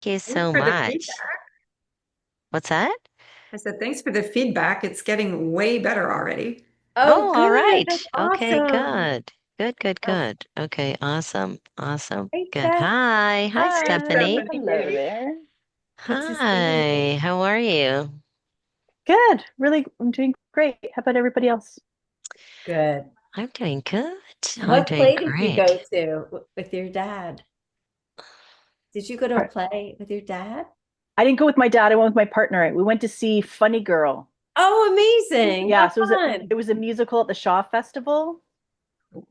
Thank you Thanks so for the much. feedback. What's that? I said, thanks for the feedback. It's getting way better already. Oh, Oh, all good. right. That's Okay, awesome. good. Good, good, Oh, good. Okay, awesome. Awesome. hey, Good. Steph. Hi. Hi, Hey, Hi. Stephanie. Hello Stephanie. there. Good to see you. Hi. How are you? Good. Really, I'm doing great. How about everybody else? Good. I'm doing good. I'm What doing play did you great. go to with your dad? Did you go to All a right. play with your dad? I didn't go with my dad. I went with my partner. We went to see Funny Girl. Oh, amazing. Yeah, How so it fun. was a musical at the Shaw Festival,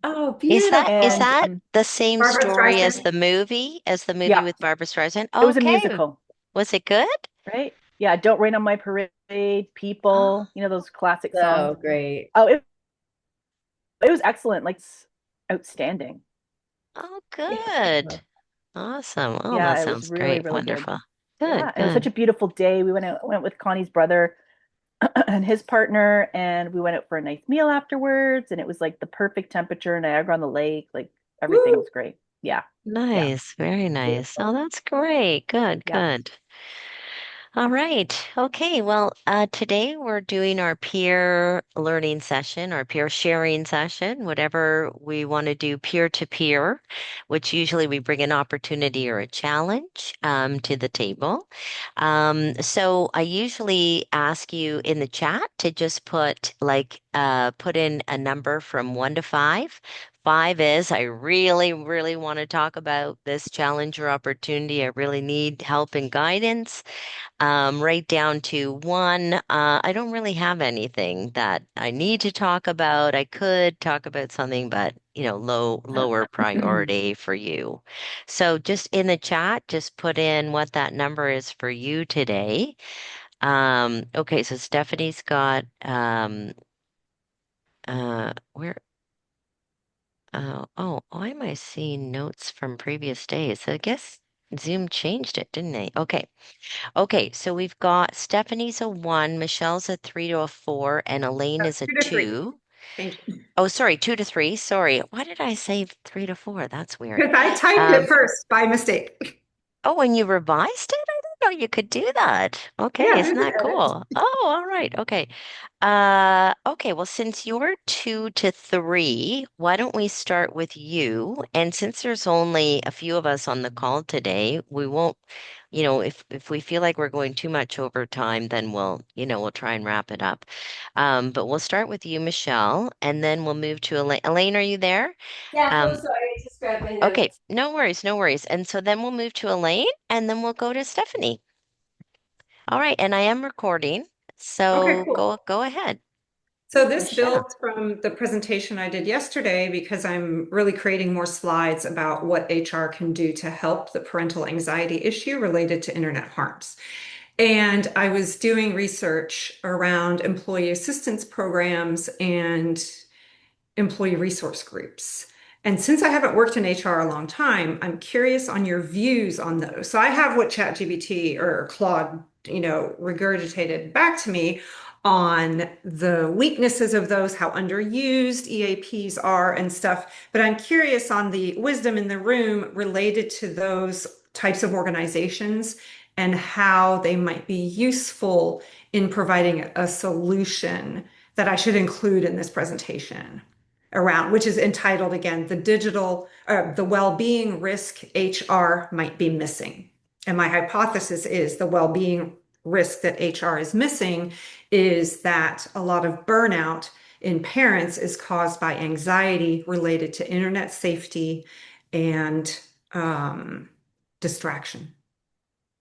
Oh, Is and beautiful. that the same Barbara story as Streisand. the movie yeah, with Barbara Streisand? it was a Okay. musical, Was it good? right? Yeah, Don't Rain on My Parade, Oh, People, those classic songs. so great. Oh, it was excellent, like outstanding. Oh, Yeah. good. Awesome. Oh, that Yeah, it was sounds really, great. really good. Wonderful. Yeah, Good, and it was such good. a beautiful day. Went with Connie's brother and his partner, and we went out for a nice meal afterwards. And it was like the perfect temperature, Niagara on the lake, like everything Woo. was great. Yeah, yeah, Nice. Very nice. Oh, Beautiful. that's great. Good, yeah. good. All right. Okay. Well, today we're doing our peer learning session, our peer sharing session, whatever we want to do peer to peer, which usually we bring an opportunity or a challenge to the table. So I usually ask you in the chat to just put in a number from 1 to 5. 5 is I really, really want to talk about this challenge or opportunity. I really need help and guidance, right down to 1. I don't really have anything that I need to talk about. I could talk about something, but lower priority for you. So just in the chat, just put in what that number is for you today. Okay, so Stephanie's got where why am I seeing notes from previous days? So I guess Zoom changed it, didn't they? Okay. Okay, so we've got Stephanie's a 1, Michelle's a 3 to a 4, and Elaine is a 2 to 3. 2. Change it. Oh, sorry, 2 to 3. Sorry. Why did I say 3 to 4? That's weird. Because I typed it Um, first by mistake. oh, and you revised it? I didn't know you could do that. Okay, Yeah, isn't there's an that edit. cool? Oh, all right. Okay. Okay, well, since you're 2 to 3, why don't we start with you? And since there's only a few of us on the call today, we won't, if we feel like we're going too much over time, then we'll try and wrap it up. But we'll start with you, Michelle, and then we'll move to Elaine. Elaine, are you there? Yeah, so Um, sorry. I just grabbed my okay, notes. no worries, no worries. And so then we'll move to Elaine, and then we'll go to Stephanie. All right, and I am recording, Okay, so cool. go ahead, So this Michelle. builds from the presentation I did yesterday because I'm really creating more slides about what HR can do to help the parental anxiety issue related to internet harms. And I was doing research around employee assistance programs and employee resource groups. And since I haven't worked in HR a long time, I'm curious on your views on those. So I have what ChatGPT or Claude, regurgitated back to me on the weaknesses of those, how underused EAPs are and stuff. But I'm curious on the wisdom in the room related to those types of organizations and how they might be useful in providing a solution that I should include in this presentation around, which is entitled again, the well-being risk HR might be missing. And my hypothesis is the well-being risk that HR is missing is that a lot of burnout in parents is caused by anxiety related to internet safety and distraction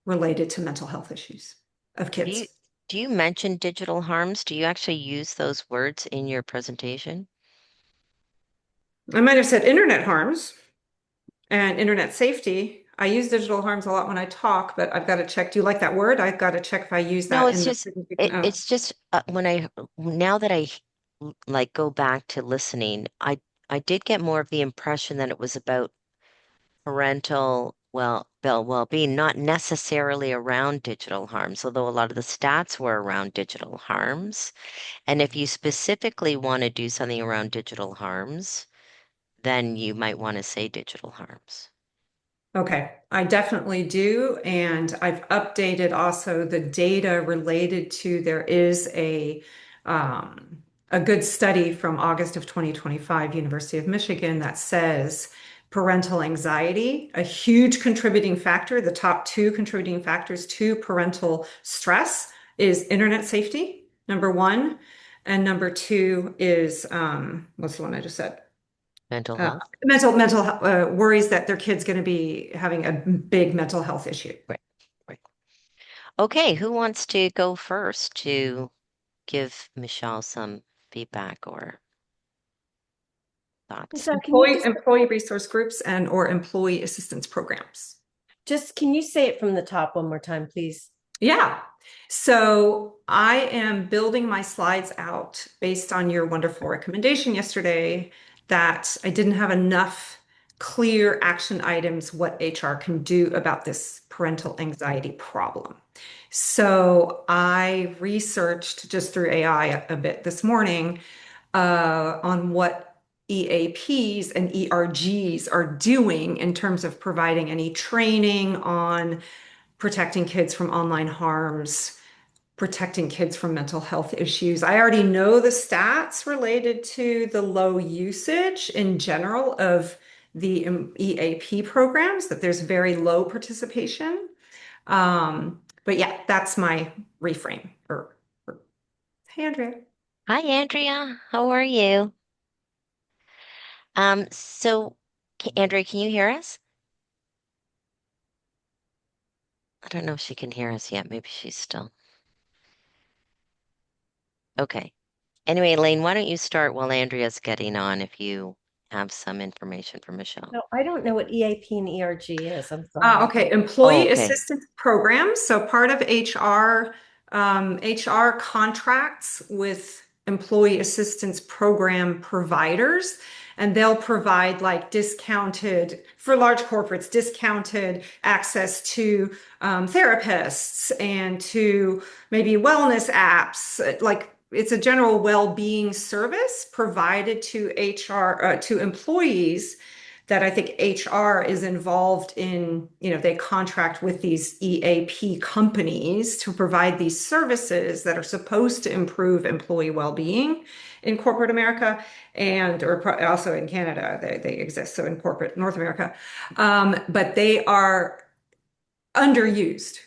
related to mental health issues of Do you kids. do you mention digital harms? Do you actually use those words in your presentation? I might have said internet harms and internet safety. I use digital harms a lot when I talk, but I've got to check. Do you like that word? I've got to check if I use No, that it's in the just presentation. Oh, it's just now that like go back to listening, I did get more of the impression that it was about parental well-being, not necessarily around digital harms, although a lot of the stats were around digital harms. And if you specifically want to do something around digital harms, then you might want to say digital harms. Okay, I definitely do. And I've updated also the data related to there is a good study from August of 2025, University of Michigan, that says parental anxiety, a huge contributing factor, the top two contributing factors to parental stress is internet safety, number one. And number two is what's the one I just said? Mental uh, health. mental worries that their kid's going to be having a big mental health issue. Right. Right. Okay, who wants to go first to give Michelle some feedback or thoughts? Michelle, can you Employee resource groups and or employee assistance programs. can you say it from the top one more time, please? Yeah. So I am building my slides out based on your wonderful recommendation yesterday that I didn't have enough clear action items what HR can do about this parental anxiety problem. So I researched just through AI a bit this morning on what EAPs and ERGs are doing in terms of providing any training on protecting kids from online harms, protecting kids from mental health issues. I already know the stats related to the low usage in general of the EAP programs, that there's very low participation. But yeah, that's my reframe. Hey, Andrea. Hi, Andrea. How are you? Andrea, can you hear us? I don't know if she can hear us yet. Maybe she's still. Okay. Anyway, Elaine, why don't you start while Andrea's getting on if you have some information for Michelle? No, I don't know what EAP and ERG is. I'm sorry. Okay, Oh, employee okay. assistance programs. So part of HR contracts with employee assistance program providers, and they'll provide like discounted for large corporates, discounted access to therapists and to maybe wellness apps. Like it's a general well-being service provided to HR to employees that I think HR is involved in, they contract with these EAP companies to provide these services that are supposed to improve employee well-being in corporate America and or also in Canada. They exist, so in corporate North America. But they are underused.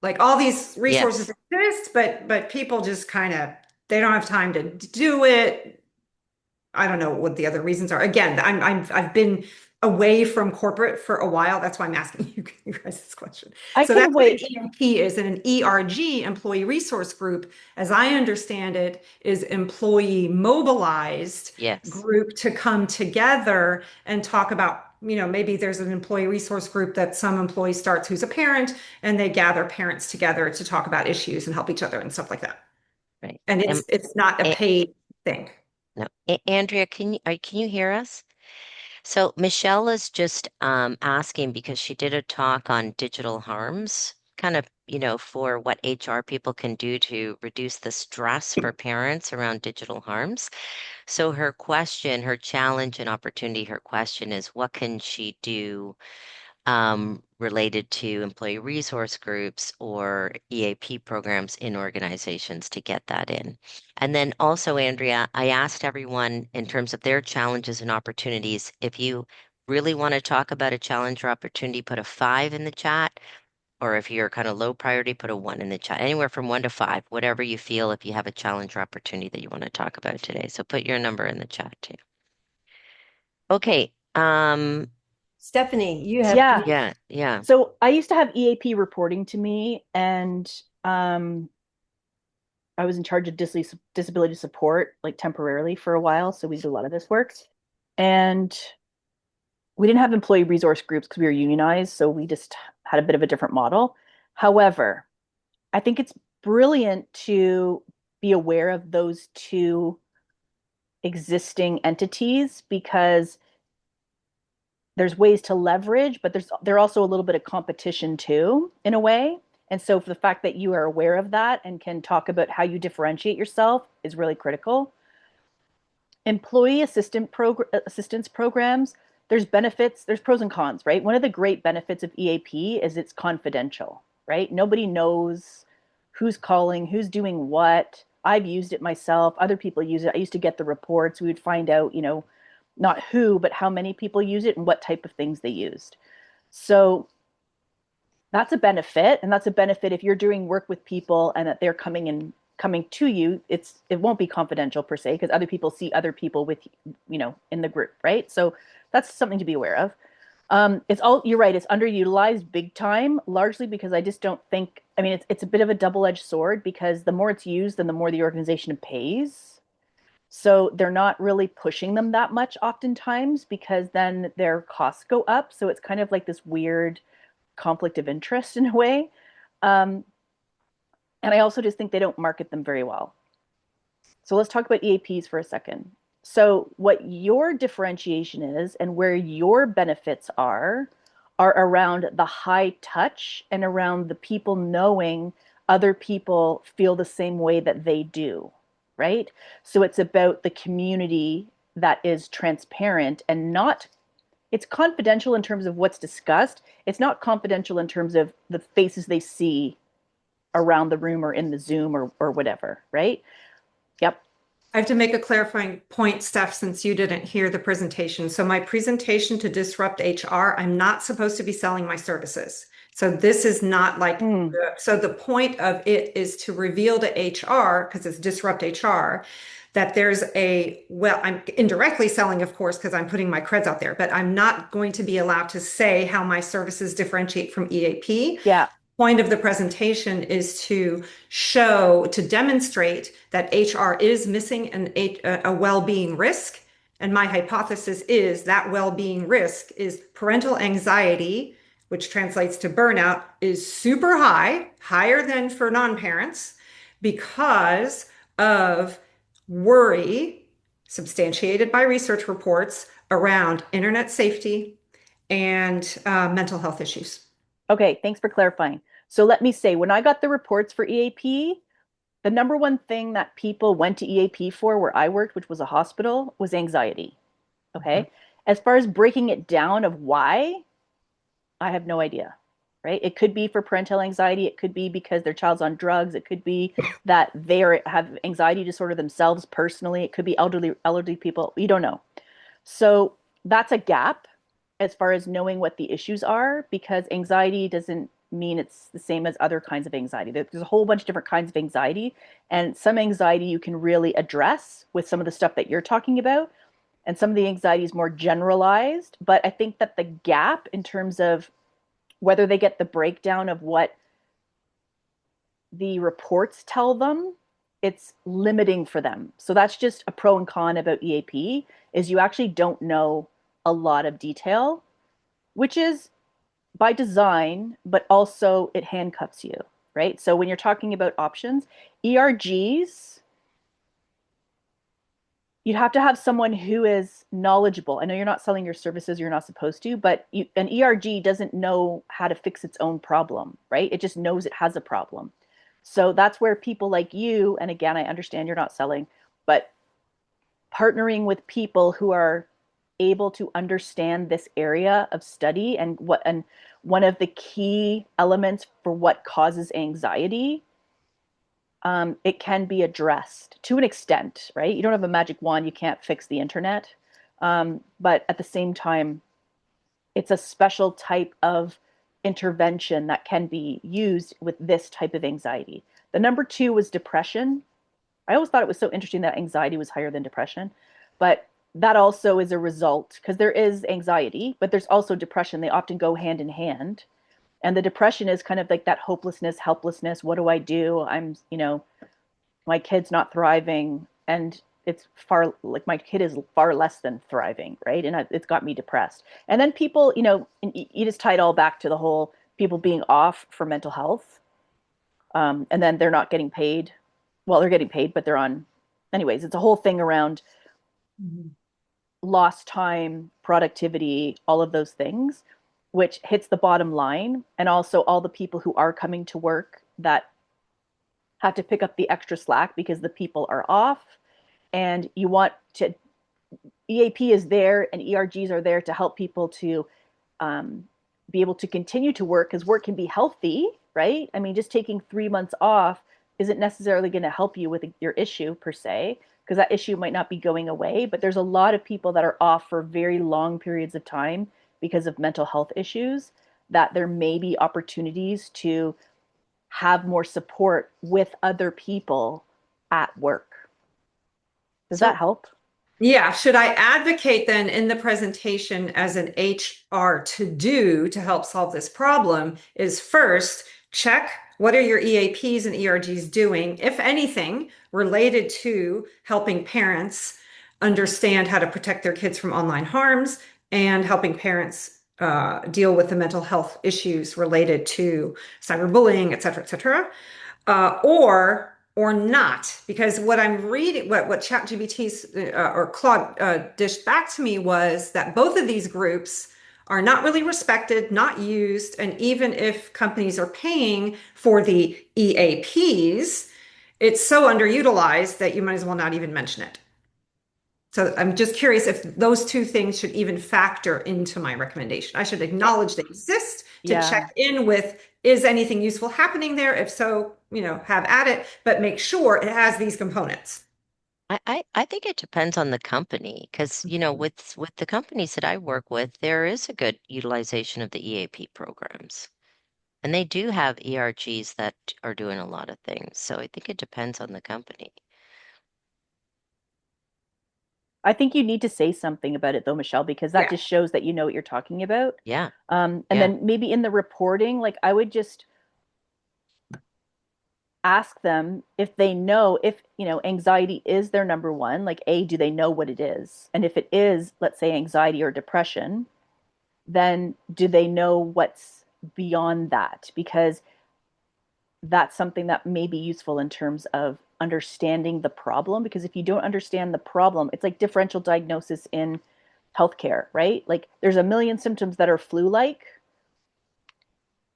Like all these resources Yes. exist, but people just kind of they don't have time to do it. I don't know what the other reasons are. Again, I've been away from corporate for a while. That's why I'm asking you guys this question. I So can that's what an wait. EMP is. And an ERG, employee resource group, as I understand it, is employee mobilized Yes. group to come together and talk about, maybe there's an employee resource group that some employee starts who's a parent, and they gather parents together to talk about issues and help each other and stuff like that. Right. And Um, it's not a A paid thing. no. Andrea, can you hear us? So Michelle is just asking because she did a talk on digital harms, kind of, for what HR people can do to reduce the stress for parents around digital harms. So her question, her challenge and opportunity, her question is, what can she do related to employee resource groups or EAP programs in organizations to get that in? And then also, Andrea, I asked everyone in terms of their challenges and opportunities, if you really want to talk about a challenge or opportunity, put a 5 in the chat. Or if you're kind of low priority, put a 1 in the chat, anywhere from 1 to 5, whatever you feel if you have a challenge or opportunity that you want to talk about today. So put your number in the chat too. Okay. Stephanie, you have Yeah. Yeah, yeah. So I used to have EAP reporting to me, and um, I was in charge of disability support, like temporarily for a while. So we did a lot of this work. And we didn't have employee resource groups because we were unionized. So we just had a bit of a different model. However, I think it's brilliant to be aware of those two existing entities because there's ways to leverage, but they're also a little bit of competition too, in a way. And so for the fact that you are aware of that and can talk about how you differentiate yourself is really critical. Employee assistance programs, there's benefits, there's pros and cons, right? One of the great benefits of EAP is it's confidential, right? Nobody knows who's calling, who's doing what. I've used it myself. Other people use it. I used to get the reports. We would find out, not who, but how many people use it and what type of things they used. So that's a benefit, and that's a benefit if you're doing work with people and that they're coming to you. It won't be confidential per se because other people see other people with in the group, right? So that's something to be aware of. You're right, it's underutilized big time, largely because I just don't think, I mean, it's a bit of a double-edged sword because the more it's used, then the more the organization pays. So they're not really pushing them that much oftentimes because then their costs go up. So it's kind of like this weird conflict of interest in a way. Um, and I also just think they don't market them very well. So let's talk about EAPs for a second. So what your differentiation is and where your benefits are around the high touch and around the people knowing other people feel the same way that they do, right? So it's about the community that is transparent and not, it's confidential in terms of what's discussed. It's not confidential in terms of the faces they see around the room or in the Zoom or whatever, right? Yep. I have to make a clarifying point, Steph, since you didn't hear the presentation. So my presentation to disrupt HR, I'm not supposed to be selling my services. So this is not like, Mm. so the point of it is to reveal to HR, because it's disrupt HR, that there's well, I'm indirectly selling, of course, because I'm putting my creds out there, but I'm not going to be allowed to say how my services differentiate from EAP. Yeah. Point of the presentation is to show, to demonstrate that HR is missing a well-being risk. And my hypothesis is that well-being risk is parental anxiety, which translates to burnout, is super high, higher than for non-parents, because of worry, substantiated by research reports around internet safety and mental health issues. Okay, thanks for clarifying. So let me say, when I got the reports for EAP, the number one thing that people went to EAP for where I worked, which was a hospital, was anxiety. Okay. As far as breaking it down of why, I have no idea. Right. It could be for parental anxiety. It could be because their child's on drugs. It could be that have anxiety disorder themselves personally. It could be elderly people. We don't know. So that's a gap as far as knowing what the issues are, because anxiety doesn't mean it's the same as other kinds of anxiety. There's a whole bunch of different kinds of anxiety, and some anxiety you can really address with some of the stuff that you're talking about, and some of the anxiety is more generalized. But I think that the gap in terms of whether they get the breakdown of what the reports tell them, it's limiting for them. So that's just a pro and con about EAP is you actually don't know a lot of detail, which is by design, but also it handcuffs you, right? So when you're talking about options, ERGs, you'd have to have someone who is knowledgeable. I know you're not selling your services, you're not supposed to, but an ERG doesn't know how to fix its own problem, right? It just knows it has a problem. So that's where people like you, and again, I understand you're not selling, but partnering with people who are able to understand this area of study and one of the key elements for what causes anxiety, it can be addressed to an extent, right? You don't have a magic wand, you can't fix the internet. But at the same time, it's a special type of intervention that can be used with this type of anxiety. The number two was depression. I always thought it was so interesting that anxiety was higher than depression, but that also is a result because there is anxiety, but there's also depression. They often go hand in hand. And the depression is kind of like that hopelessness, helplessness. What do I do? My kid's not thriving. And it's far like my kid is far less than thriving, right? And it's got me depressed. And then people, and you just tie it all back to the whole people being off for mental health. And then they're not getting paid. Well, they're getting paid, but they're on, anyways, it's a whole thing around Mhm. lost time, productivity, all of those things, which hits the bottom line. And also all the people who are coming to work that have to pick up the extra slack because the people are off. And you want to EAP is there and ERGs are there to help people to um, be able to continue to work because work can be healthy, right? I mean, just taking 3 months off isn't necessarily going to help you with your issue per se, because that issue might not be going away. But there's a lot of people that are off for very long periods of time because of mental health issues, that there may be opportunities to have more support with other people at work. Does that So, help? Yeah, should I advocate then in the presentation as an HR to do to help solve this problem is first check what are your EAPs and ERGs doing, if anything, related to helping parents understand how to protect their kids from online harms and helping parents deal with the mental health issues related to cyberbullying, et cetera, or not, because what I'm reading, what ChatGPT's or Claude dished back to me was that both of these groups are not really respected, not used, and even if companies are paying for the EAPs, it's so underutilized that you might as well not even mention it. So I'm just curious if those two things should even factor into my recommendation. I should acknowledge they exist to Yeah. check in with, is anything useful happening there? If so, have at it, but make sure it has these components. I think it depends on the company because, with the companies that I work with, there is a good utilization of the EAP programs. And they do have ERGs that are doing a lot of things. So I think it depends on the company. I think you need to say something about it though, Michelle, because that Yeah. just shows that you know what you're talking about. Yeah. And Yeah. then maybe in the reporting, like I would just ask them if they know if, anxiety is their number one, like A, do they know what it is? And if it is, let's say anxiety or depression, then do they know what's beyond that? Because that's something that may be useful in terms of understanding the problem. Because if you don't understand the problem, it's like differential diagnosis in healthcare, right? Like there's a million symptoms that are flu-like,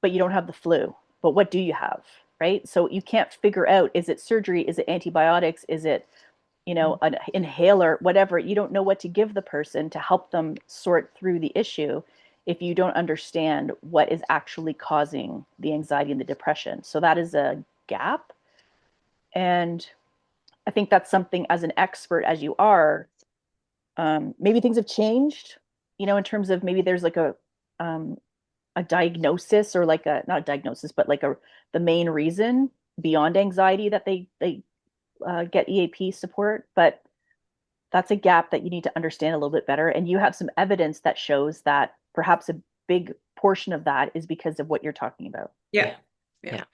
but you don't have the flu. But what do you have, right? So you can't figure out, is it surgery? Is it antibiotics? Is it, an inhaler, whatever? You don't know what to give the person to help them sort through the issue if you don't understand what is actually causing the anxiety and the depression. So that is a gap. And I think that's something, as an expert as you are, maybe things have changed, in terms of maybe there's like um, a diagnosis, or like a, not a diagnosis, but like the main reason beyond anxiety that they get EAP support. But that's a gap that you need to understand a little bit better. And you have some evidence that shows that perhaps a big portion of that is because of what you're talking about. Yeah. Yeah. Yeah.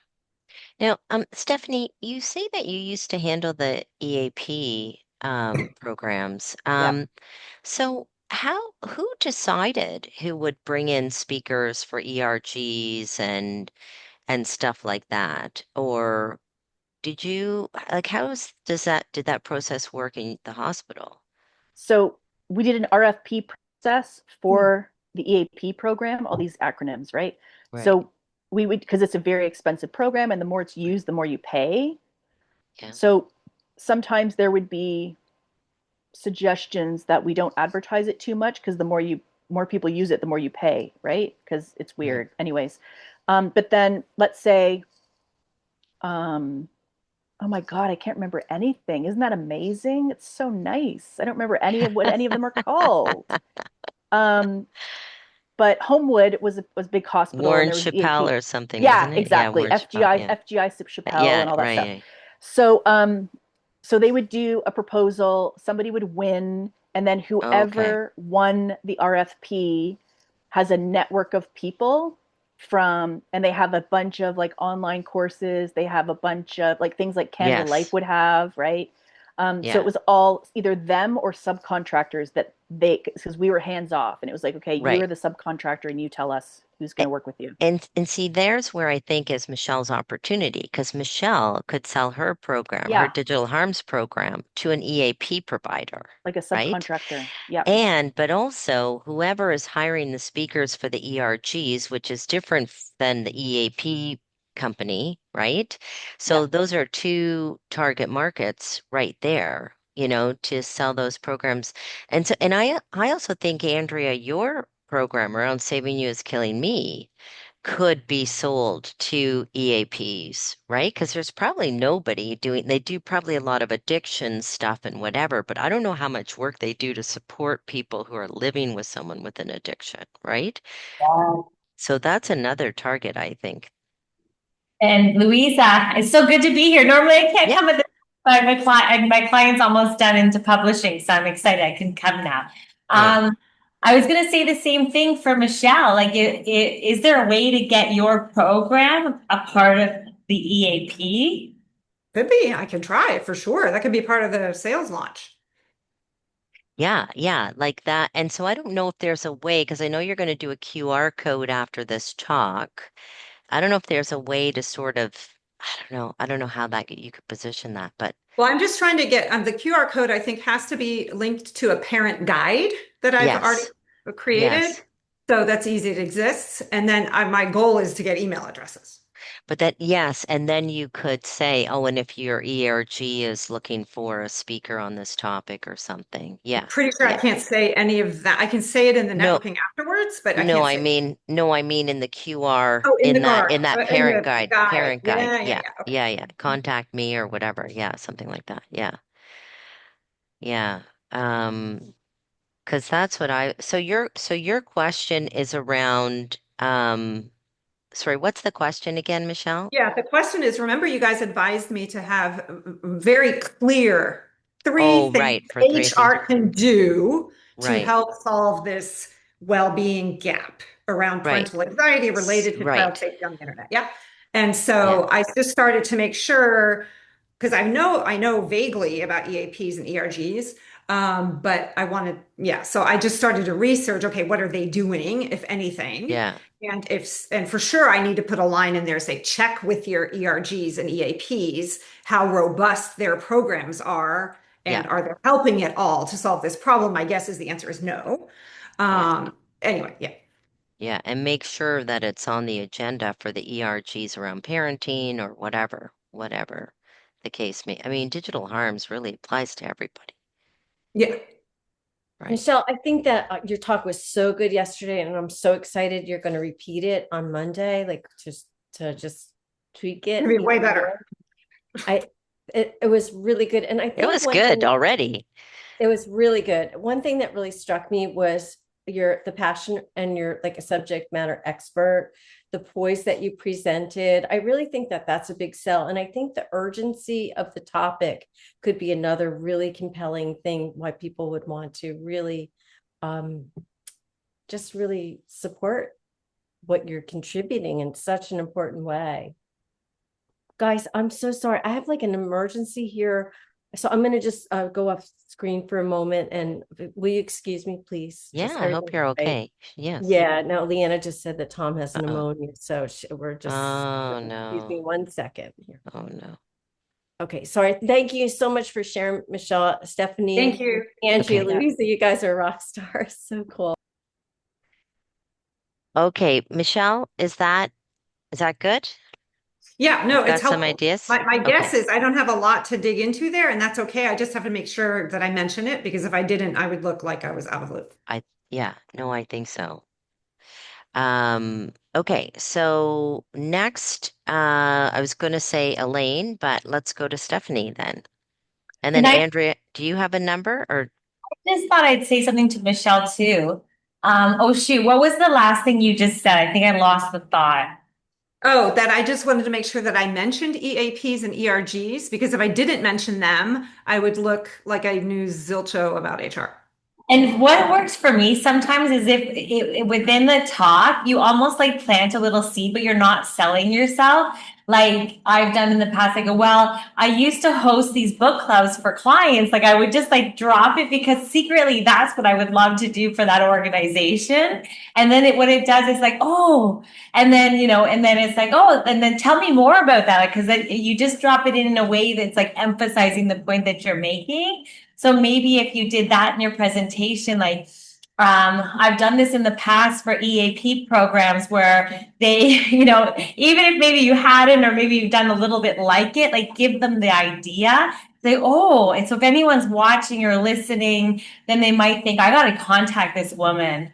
Yeah. Now, Stephanie, you say that you used to handle the EAP programs. Yeah. So who decided who would bring in speakers for ERGs and stuff like that? Or did you like did that process work in the hospital? So we did an RFP process Mm. for the EAP program, all these acronyms, right? Right. So we would, because it's a very expensive program and the more it's used, the more you pay. Yeah. So sometimes there would be suggestions that we don't advertise it too much, because the more people use it, the more you pay, right? Because it's Right. weird. Anyways, but then let's say, um, oh my God, I can't remember anything. Isn't that amazing? It's so nice. I don't remember any of what any of them are called. Um, but Homewood was a big hospital and Warren there was Chappelle EAP. or something, Yeah, wasn't it? Yeah, exactly. Warren Chappelle. Yeah. FGI Chappelle Yeah, and all that stuff. right. So so they would do a proposal, somebody would win, and then Okay. whoever won the RFP has a network of people from, and they have a bunch of like online courses, they have a bunch of like things like Canada Life Yes. would have, right? So it Yeah. was all either them or subcontractors that they, because we were hands off, and it was like, okay, you Right. are the subcontractor and you tell us who's going to work with you. And see, there's where I think is Michelle's opportunity because Michelle could sell her program, her Yeah, digital harms program, to an EAP provider, like a right? subcontractor. Yeah, But also whoever is hiring the speakers for the ERGs, which is different than the EAP company, right? yeah, So those are two target markets right there. to sell those programs. And so, and I also think, Andrea, your program around Saving You is Killing Me could be sold to EAPs, right? Because there's probably nobody doing, they do probably a lot of addiction stuff and whatever, but I don't know how much work they do to support people who are living with someone with an addiction, right? Yeah. So that's another target, I think. And Louisa, it's so good to be here. Normally I can't Yeah, come at this, but my client's almost done into publishing, so I'm excited I can come now. yeah. I was going to say the same thing for Michelle. Like, is there a way to get your program a part of the EAP? Could be. I can try it for sure. That could be part of the sales launch. Yeah, yeah, like that. And so I don't know if there's a way, because I know you're going to do a QR code after this talk. I don't know if there's a way to sort of, I don't know how that you could position that, but Well, I'm just trying to get the QR code, I think, has to be linked to a parent guide that I've already yes, created. yes. So that's easy. It exists. And then my goal is to get email addresses. But that, yes, and then you could say, oh, and if your ERG is looking for a speaker on this topic or something. Yeah, Pretty sure I yeah. can't say any of that. I can say it in the No, networking afterwards, but I no, can't I say it. mean, no, I mean in the QR Oh, in the in guard, that in the guide. parent guide. Yeah, yeah, Yeah, yeah. Okay. yeah, yeah. Contact me or whatever. Yeah, something like that. Yeah, yeah. Um, because that's what so your question is around sorry, what's the question again, Michelle? Yeah, the question is, remember you guys advised me to have very clear three Oh, things right, for 3 things. HR can do to Right, help solve this well-being gap around right, parental anxiety related to child right. safety on the internet. Yeah. And Yeah, so I just started to make sure because I know vaguely about EAPs and ERGs, but I wanted, yeah. So I just started to research, okay, what are they doing, if anything? yeah, And for sure, I need to put a line in there, say, check with your ERGs and EAPs how robust their programs are, yeah, and are they helping at all to solve this problem? My guess is the answer is no. yeah. Anyway, yeah. Yeah, and make sure that it's on the agenda for the ERGs around parenting or whatever the case may. I mean, digital harms really applies to everybody, Yeah. right? Michelle, I think that your talk was so good yesterday, and I'm so excited you're going to repeat it on Monday, like just tweak It'd it be way even better. more. I it was really good, and I It think was one good thing already. it was really good. One thing that really struck me was the passion and your like a subject matter expert, the poise that you presented. I really think that that's a big sell. And I think the urgency of the topic could be another really compelling thing why people would want to really um, just really support what you're contributing in such an important way. Guys, I'm so sorry. I have like an emergency here. So I'm going to just go off screen for a moment and will you excuse me, please? Yeah, Just I hope everything. you're Right. okay. Yes. Yeah, no, Leanna just said that Tom has Uh-oh. pneumonia. So we're just, Oh excuse me no. 1 second here. Oh no. Okay, sorry. Thank you so much for sharing, Michelle, Thank Stephanie, you. Angie, Okay. Louisa. You guys are rock stars. So cool. Okay, Michelle, is that good? Yeah, no, You've it's got some helpful. ideas? My guess Okay. is I don't have a lot to dig into there, and that's okay. I just have to make sure that I mention it because if I didn't, I would look like I was out of the loop. Yeah, no, I think so. Okay, so next, I was going to say Elaine, but let's go to Stephanie then. And then And I Andrea, do you have a number or just thought I'd say something to Michelle too. Oh shoot, what was the last thing you just said? I think I lost the thought. Oh, that I just wanted to make sure that I mentioned EAPs and ERGs because if I didn't mention them, I would look like I knew zilcho about HR. And what works for me sometimes is if within the talk, you almost like plant a little seed, but you're not selling yourself. Like I've done in the past, I go, well, I used to host these book clubs for clients. Like I would just like drop it because secretly that's what I would love to do for that organization. And then what it does is like, oh, and then, and then it's like, oh, and then tell me more about that. Because you just drop it in a way that's like emphasizing the point that you're making. So maybe if you did that in your presentation, like I've done this in the past for EAP programs where they, even if maybe you hadn't or maybe you've done a little bit like it, like give them the idea. say, oh, and so if anyone's watching or listening, then they might think, I got to contact this woman.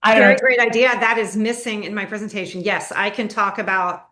I don't Very know. great idea. That is missing in my presentation. Yes, I can talk about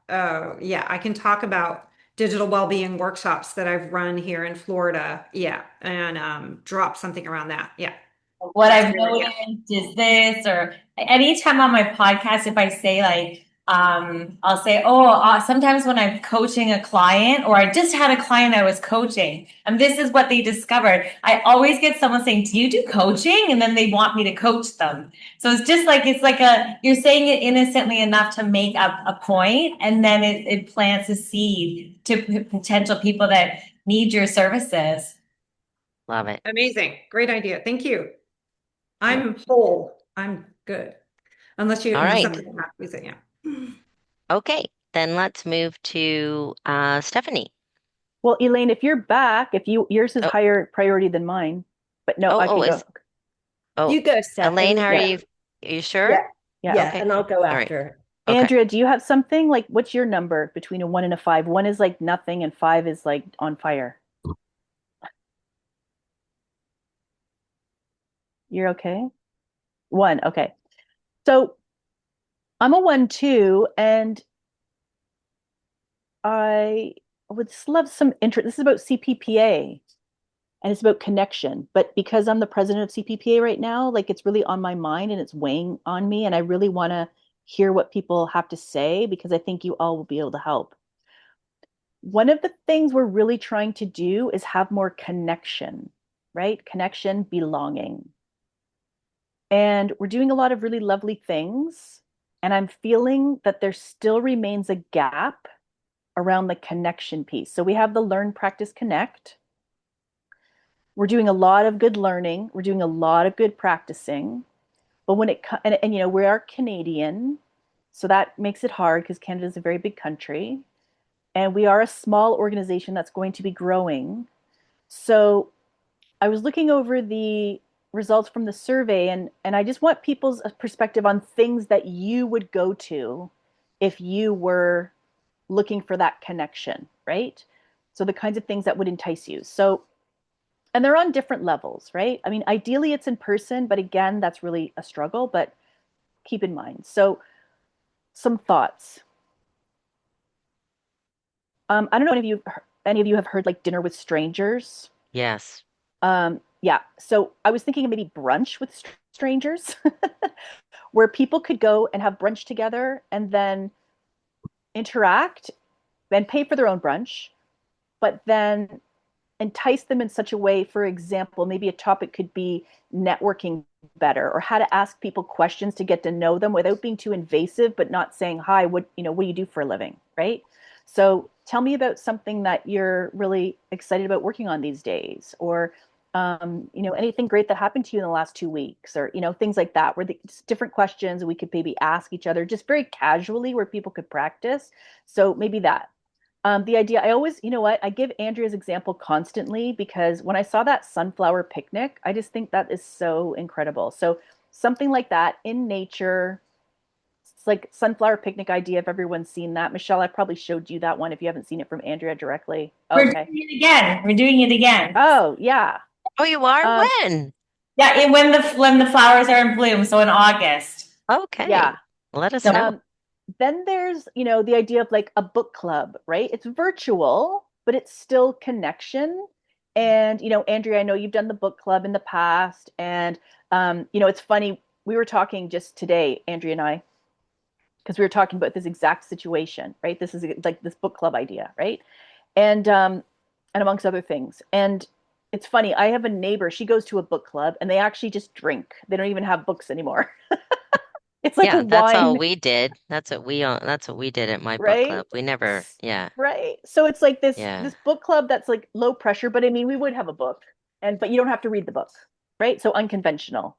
yeah, I can talk about digital well-being workshops that I've run here in Florida. Yeah, and drop something around that. Yeah, What that's a I've great idea. noticed is this, or anytime on my podcast, if I say like, I'll say, oh, sometimes when I'm coaching a client, or I just had a client I was coaching, and this is what they discovered. I always get someone saying, do you do coaching? And then they want me to coach them. So it's just like, it's like you're saying it innocently enough to make up a point, and then it plants a seed to potential people that need your services. Love it. Amazing. Great idea. Thank you. Yep. I'm whole. I'm good. Unless you All have right. something to ask me, say, yeah. Okay. Then let's move to Stephanie. Well, Elaine, if you're back, if yours is Oh, higher priority than mine, but no, oh, I oh, can go. oh, You go, Elaine, how Stephanie. are Yeah, you? Are you sure? Yeah. yeah. Yeah. Okay. And I'll go All right. after. Okay. Andrea, do you have something like what's your number between a 1 and a 5? 1 is like nothing and 5 is like on fire. You're okay? 1, okay. So I'm a 1 too, and I would just love some interest. This is about CPPA and it's about connection. But because I'm the president of CPPA right now, like it's really on my mind and it's weighing on me. And I really want to hear what people have to say because I think you all will be able to help. One of the things we're really trying to do is have more connection, right? Connection, belonging. And we're doing a lot of really lovely things. And I'm feeling that there still remains a gap around the connection piece. So we have the learn, practice, connect. We're doing a lot of good learning. We're doing a lot of good practicing. But when it and you know, we are Canadian, so that makes it hard because Canada is a very big country, and we are a small organization that's going to be growing. So I was looking over the results from the survey, and I just want people's perspective on things that you would go to if you were looking for that connection, right? So the kinds of things that would entice you. So, and they're on different levels, right? I mean, ideally it's in person, but again, that's really a struggle, but keep in mind. So, some thoughts. I don't know if any of you have heard like dinner with strangers. Yes. Yeah. So I was thinking of maybe brunch with strangers, where people could go and have brunch together and then interact and pay for their own brunch, but then entice them in such a way. For example, maybe a topic could be networking better or how to ask people questions to get to know them without being too invasive, but not saying, hi, what do you do for a living? Right. So tell me about something that you're really excited about working on these days, or anything great that happened to you in the last 2 weeks, or things like that, where just different questions we could maybe ask each other just very casually, where people could practice. So maybe that. The idea, I always, you know what, I give Andrea's example constantly because when I saw that sunflower picnic, I just think that is so incredible. So something like that in nature, it's like sunflower picnic idea. If everyone's seen that, Michelle, I probably showed you that one if you haven't seen it from Andrea directly. We're doing Okay. it again. We're doing it again. Oh yeah. Oh, you are? Um, When? Yeah, when the flowers are in bloom, so in August. yeah. Okay. Let us So know. Then there's, the idea of like a book club, right? It's virtual, but it's still connection. And, Andrea, I know you've done the book club in the past. And, it's funny. We were talking just today, Andrea and I, because we were talking about this exact situation, right? This is like this book club idea, right? And amongst other things. And it's funny. I have a neighbor. She goes to a book club, and they actually just drink. They don't even have books anymore. It's like a Yeah, that's all wine, we did. That's what we did at my book right? club. We never, yeah, Right. So it's like this yeah. this book club that's like low pressure, but I mean, we would have a book, but you don't have to read the book, right? So unconventional.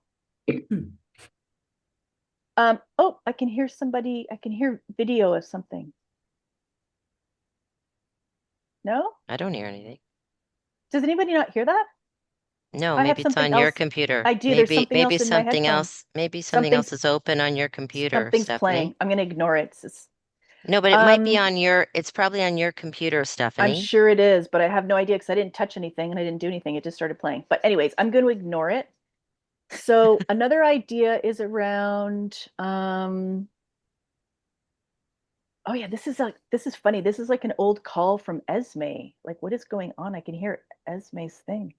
Oh, I can hear somebody. I can hear video of something. No? I don't hear anything. Does anybody not hear that? No, I have maybe it's something on your else. computer. I do. There's Maybe something else in my headphones. maybe something else Something's is open on your computer, something's playing. Stephanie. I'm gonna ignore it. No, but it might be Um, on it's probably on your computer, I'm Stephanie. sure it is, but I have no idea because I didn't touch anything and I didn't do anything. It just started playing. But anyways, I'm going to ignore it. So another idea is around oh yeah, this is funny. This is like an old call from Esme. Like what is going on? I can hear Esme's thing.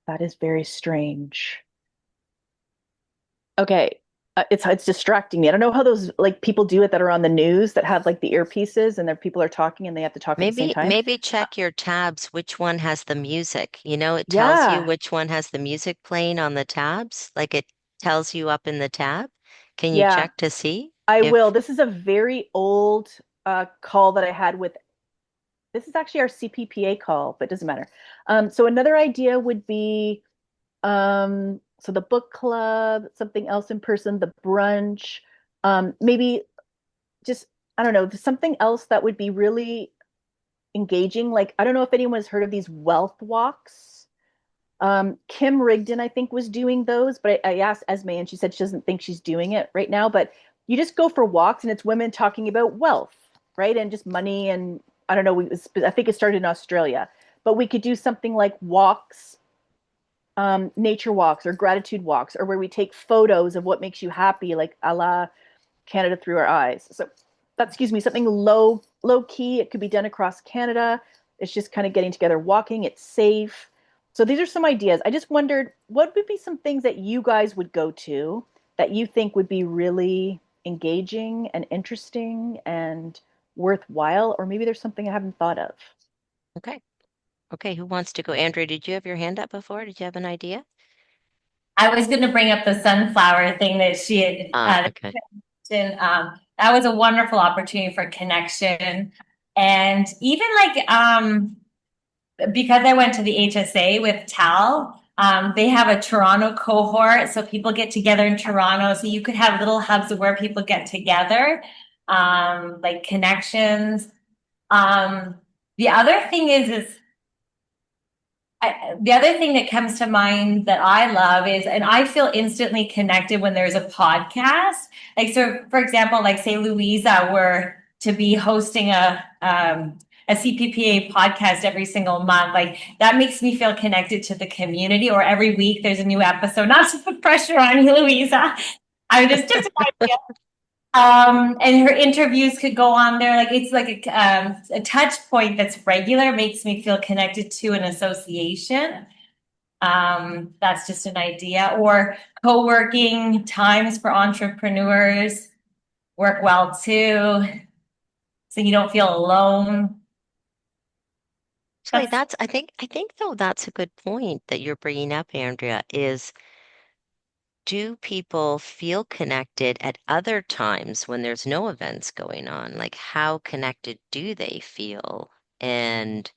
That is very strange. Okay. It's distracting me. I don't know how those like people do it that are on the news that have like the earpieces and their people are talking and they have to talk at the same time. Maybe Uh, check your tabs, which one has the music. You know, it tells you yeah. which one has the music playing on the tabs, like it tells you up in the tab. Can you Yeah, check to see I will. if This is a very old call that I had with this is actually our CPPA call, but it doesn't matter. So another idea would be so the book club, something else in person, the brunch, maybe just I don't know, something else that would be really engaging. Like I don't know if anyone has heard of these wealth walks. Kim Rigdon, I think, was doing those, but I asked Esme and she said she doesn't think she's doing it right now. But you just go for walks and it's women talking about wealth, right? And just money. And I don't know, I think it started in Australia, but we could do something like walks, nature walks or gratitude walks, or where we take photos of what makes you happy, like a la Canada through our eyes. So that, excuse me, something low key. It could be done across Canada. It's just kind of getting together, walking. It's safe. So these are some ideas. I just wondered what would be some things that you guys would go to that you think would be really engaging and interesting and worthwhile, or maybe there's something I haven't thought of. okay. Okay, who wants to go? Andrea, did you have your hand up before? Did you have an idea? I was going to bring up the sunflower thing that she had Okay. mentioned. That was a wonderful opportunity for connection. And even like because I went to the HSA with Tal, they have a Toronto cohort. So people get together in Toronto. So you could have little hubs of where people get together, like connections. Um, the other thing is the other thing that comes to mind that I love is, and I feel instantly connected when there's a podcast. Like, so for example, like say Louisa were to be hosting a CPPA podcast every single month, like that makes me feel connected to the community. Or every week there's a new episode. Not to put pressure on you, Louisa. I'm just an idea. And her interviews could go on there. Like it's like a touch point that's regular, makes me feel connected to an association. That's just an idea. Or co-working times for entrepreneurs work well too, so you don't feel alone. Actually, That's that's I think though that's a good point that you're bringing up, Andrea, is do people feel connected at other times when there's no events going on? Like how connected do they feel? And,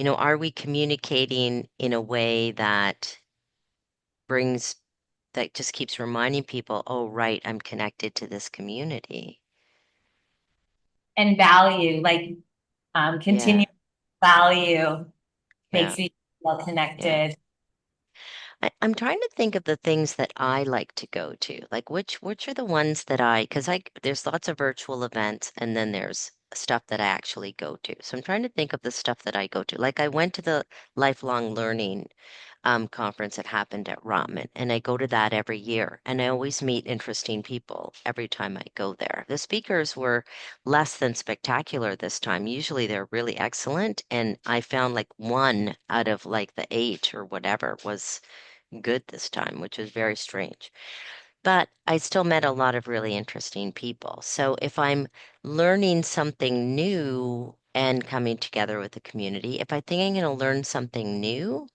are we communicating in a way brings that just keeps reminding people, oh, right, I'm connected to this community. and value, like Yeah, continued value yeah, makes me feel yeah. connected. I'm trying to think of the things that I like to go to. Like which are the ones that because there's lots of virtual events and then there's stuff that I actually go to. So I'm trying to think of the stuff that I go to. Like I went to the lifelong learning conference that happened at Rotman, and I go to that every year, and I always meet interesting people every time I go there. The speakers were less than spectacular this time. Usually they're really excellent, and I found like one out of like the eight or whatever was good this time, which was very strange. But I still met a lot of really interesting people. So if I'm learning something new and coming together with the community, if I think I'm going to learn something new,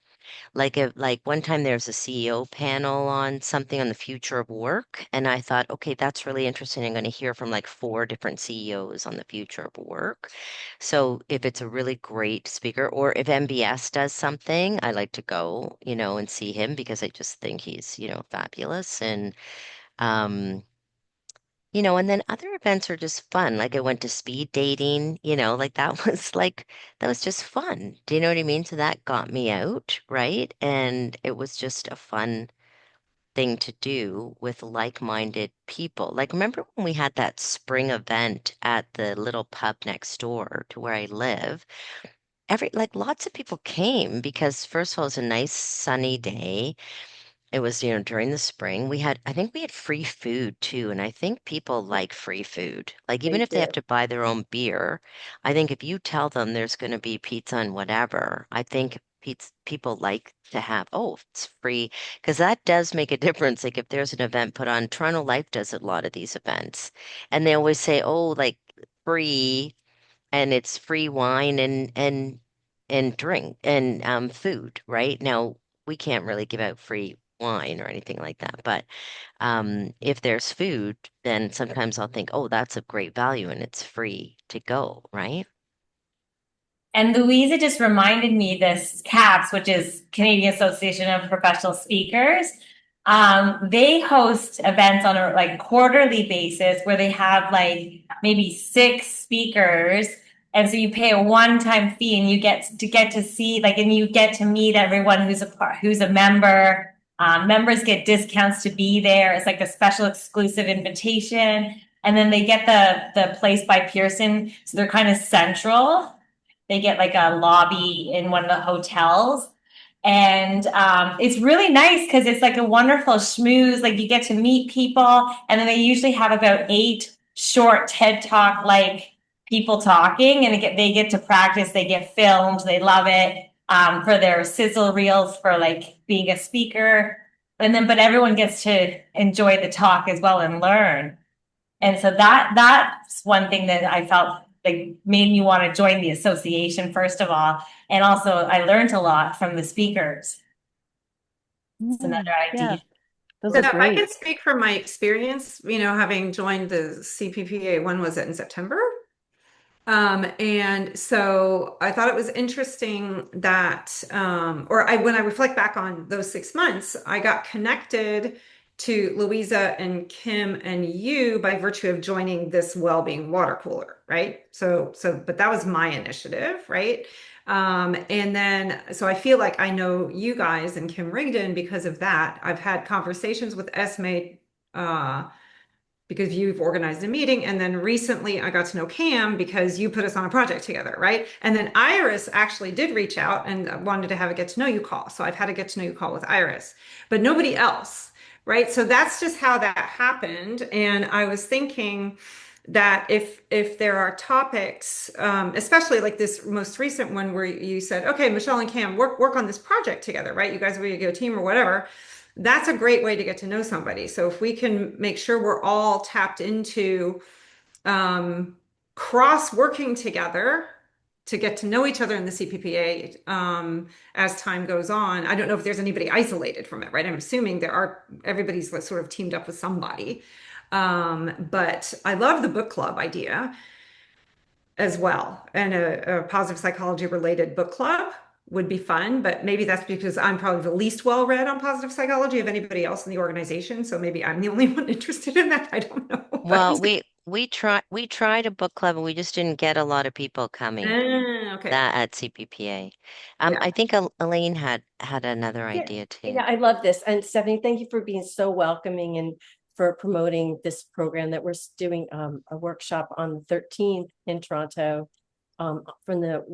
like one time there's a CEO panel on something on the future of work, and I thought, okay, that's really interesting. I'm going to hear from like four different CEOs on the future of work. So if it's a really great speaker, or if MBS does something, I like to go, and see him because I just think he's, fabulous. And then other events are just fun. Like I went to speed dating, like that that was just fun. Do you know what I mean? So that got me out, right? And it was just a fun thing to do with like-minded people. Like, remember when we had that spring event at the little pub next door to where I live? Like lots of people came because first of all, it was a nice sunny day. It was, during the spring. I think we had free food too, and I think people like free food. Like even They if they have do. to buy their own beer, I think if you tell them there's going to be pizza and whatever, I think people like to have, oh, it's free, because that does make a difference. Like if there's an event put on, Toronto Life does a lot of these events, and they always say, oh, like free, and it's free wine and drink and food, right? Now we can't really give out free wine or anything like that, but if there's food, then sometimes I'll think, oh, that's a great value and it's free to go, right? And Louisa just reminded me this CAPS, which is Canadian Association of Professional Speakers. They host events on a like quarterly basis where they have like maybe 6 speakers. And so you pay a one-time fee and you get to see like and you get to meet everyone who's a member. Members get discounts to be there. It's like a special exclusive invitation. And then they get the place by Pearson. So they're kind of central. They get like a lobby in one of the hotels. And it's really nice because it's like a wonderful schmooze. Like you get to meet people, and then they usually have about 8 short TED Talk like people talking, and they get to practice. They get filmed. They love it for their sizzle reels for like being a speaker, and then but everyone gets to enjoy the talk as well and learn. And so that's one thing that I felt like made me want to join the association, first of all. And also I learned a lot from the speakers. It's another Yeah, idea. those So are if I can great. speak from my experience, having joined the CPPA, when was it, in September? And so I thought it was interesting that, when I reflect back on those 6 months, I got connected to Louisa and Kim and you by virtue of joining this well-being water cooler, right? But that was my initiative, right? And then, so I feel like I know you guys and Kim Rigdon because of that. I've had conversations with Esme, uh, because you've organized a meeting. And then recently I got to know Cam because you put us on a project together, right? And then Iris actually did reach out and wanted to have a get to know you call. So I've had a get to know you call with Iris, but nobody else, right? So that's just how that happened. And I was thinking that if there are topics, especially like this most recent one where you said, okay, Michelle and Cam work on this project together, right? You guys are going to go team or whatever. That's a great way to get to know somebody. So if we can make sure we're all tapped into cross working together to get to know each other in the CPPA as time goes on. I don't know if there's anybody isolated from it, right? I'm assuming everybody's like sort of teamed up with somebody. But I love the book club idea as well. And a positive psychology related book club would be fun, but maybe that's because I'm probably the least well read on positive psychology of anybody else in the organization. So maybe I'm the only one interested in that. I don't know. Well, But we tried a book club and we just didn't get a lot of people coming okay. that at CPPA. Yeah. I think Elaine had another Yeah, idea yeah, too. I love this. And Stephanie, thank you for being so welcoming and for promoting this program that we're doing a workshop on the 13th in Toronto from the